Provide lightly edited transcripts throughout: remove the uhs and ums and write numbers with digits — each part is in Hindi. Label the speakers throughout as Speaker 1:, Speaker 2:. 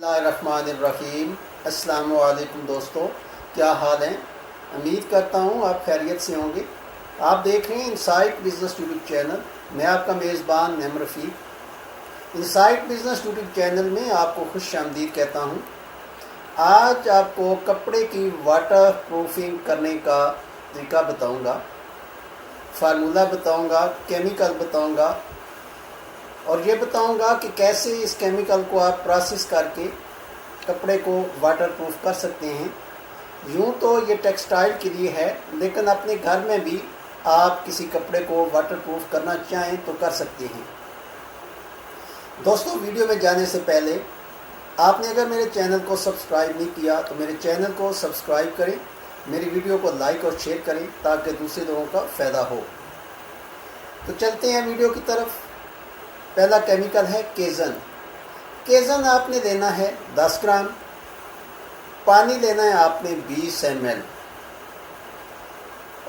Speaker 1: बिस्मिल्लाहिर्रहमानिर्रहीम। अस्सलाम वालेकुम दोस्तों, क्या हाल हैं? उम्मीद करता हूँ आप खैरियत से होंगे। आप देख रहे हैं इनसाइट बिज़नेस यूट्यूब चैनल। मैं आपका मेज़बान नईम रफ़ीक। इनसाइट बिज़नेस यूट्यूब चैनल में आपको खुश आमदीद कहता हूँ। आज आपको कपड़े की वाटर प्रूफिंग करने का तरीका बताऊँगा, फार्मूला बताऊँगा, केमिकल बताऊँगा और ये बताऊंगा कि कैसे इस केमिकल को आप प्रोसेस करके कपड़े को वाटर प्रूफ कर सकते हैं। यूँ तो ये टेक्सटाइल के लिए है, लेकिन अपने घर में भी आप किसी कपड़े को वाटर प्रूफ करना चाहें तो कर सकते हैं। दोस्तों, वीडियो में जाने से पहले आपने अगर मेरे चैनल को सब्सक्राइब नहीं किया तो मेरे चैनल को सब्सक्राइब करें, मेरी वीडियो को लाइक और शेयर करें ताकि दूसरे लोगों का फ़ायदा हो। तो चलते हैं वीडियो की तरफ। पहला केमिकल है केज़न। केज़न आपने लेना है 10 ग्राम। पानी लेना है आपने 20 ml।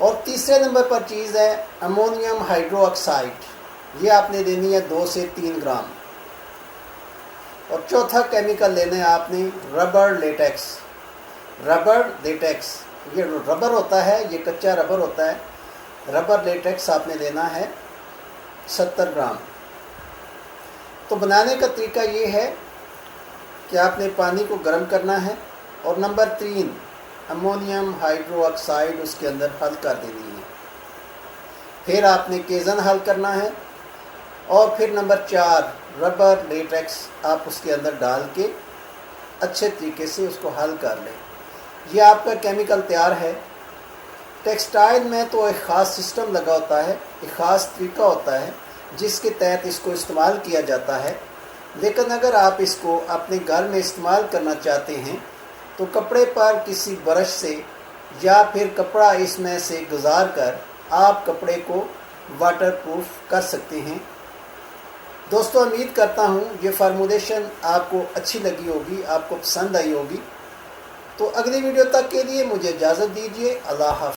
Speaker 1: और तीसरे नंबर पर चीज़ है अमोनियम हाइड्रोक्साइड। ये आपने लेनी है 2 से 3 ग्राम। और चौथा केमिकल लेना है आपने रबर लेटेक्स। रबर लेटेक्स, ये रबर होता है, ये कच्चा रबर होता है। रबर लेटेक्स आपने लेना है 70 ग्राम। तो बनाने का तरीका ये है कि आपने पानी को गर्म करना है और नंबर 3 अमोनियम हाइड्रोक्साइड उसके अंदर हल कर देनी है। फिर आपने केज़न हल करना है और फिर नंबर 4 रबर लेटेक्स आप उसके अंदर डाल के अच्छे तरीके से उसको हल कर लें। ये आपका केमिकल तैयार है। टेक्सटाइल में तो एक ख़ास सिस्टम लगा होता है, एक ख़ास तरीका होता है जिसके तहत इसको इस्तेमाल किया जाता है। लेकिन अगर आप इसको अपने घर में इस्तेमाल करना चाहते हैं तो कपड़े पर किसी ब्रश से या फिर कपड़ा इसमें से गुजार कर आप कपड़े को वाटर प्रूफ कर सकते हैं। दोस्तों, उम्मीद करता हूँ ये फार्मूलेशन आपको अच्छी लगी होगी, आपको पसंद आई होगी। तो अगली वीडियो तक के लिए मुझे इजाज़त दीजिए। अल्लाह हाफ़िज़।